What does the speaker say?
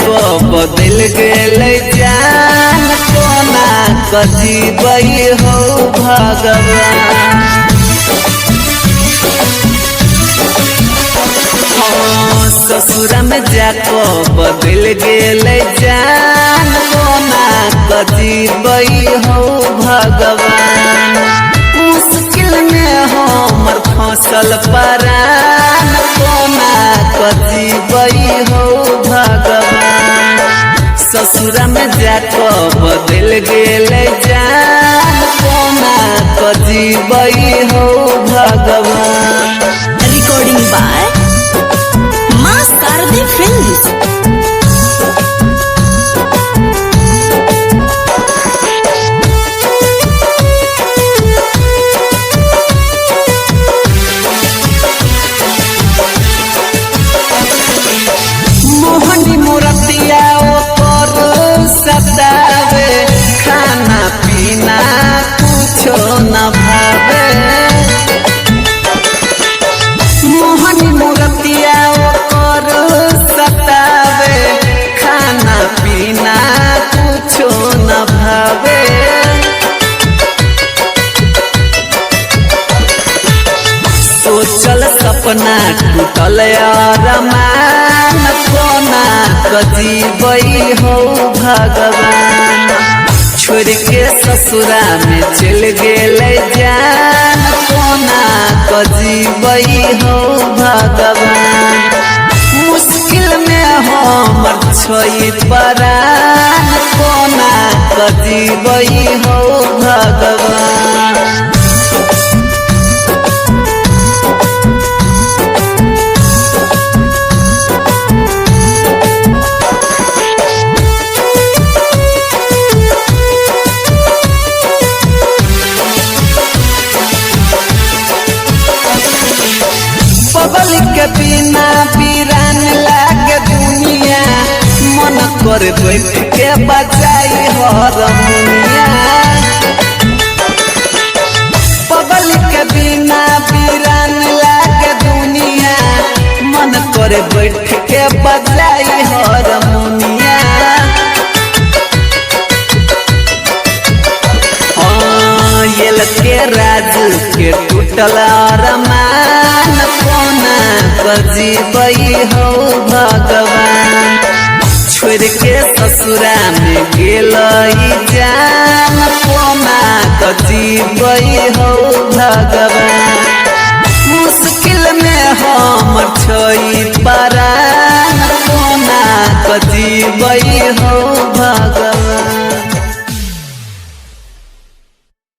जाको बदल गेले जान कोना कजीबई हो भगवान। ससुरा में जाको बदल गेले जान कोना कजीबई हो भगवान। मुश्किल में हमर फसल परान कोना कजीबई हो भगवान। ससुरा में जाको बदल गेले जान कोना कजीबई हो भगवान। रिकॉर्डिंग बाय मां शारदे फिल्म्स। मोहनी मूर्तिया ओकर सतावे खाना पीना कुछो न भावे। मोहनी मूर्तिया ओकर सतावे खाना पीना कुछो न भावे। सोचल सपना टूटल अरमान कोना कजीबई हो भगवान। छोड़ के ससुरा में चल गेले जान कोना कजीबई हो भगवान। मुश्किल में हमर छोई परान कोना कजीबई हो भगवान। बबल के बिना वीरान लागे दुनिया मन कर बैठ के बजाई हारमोनिया। बबल के बिना वीरान लागे दुनिया मन कर बैठ के बजाई हारमोनिया। येल के राज के टूटल अरमान कोना कजीबई हो भगवान। छोड़ के ससुरा में गेलई जान कोना कजीबई हो भगवान। मुश्किल में हमर छोई परान कोना कजीबई हो भगवान।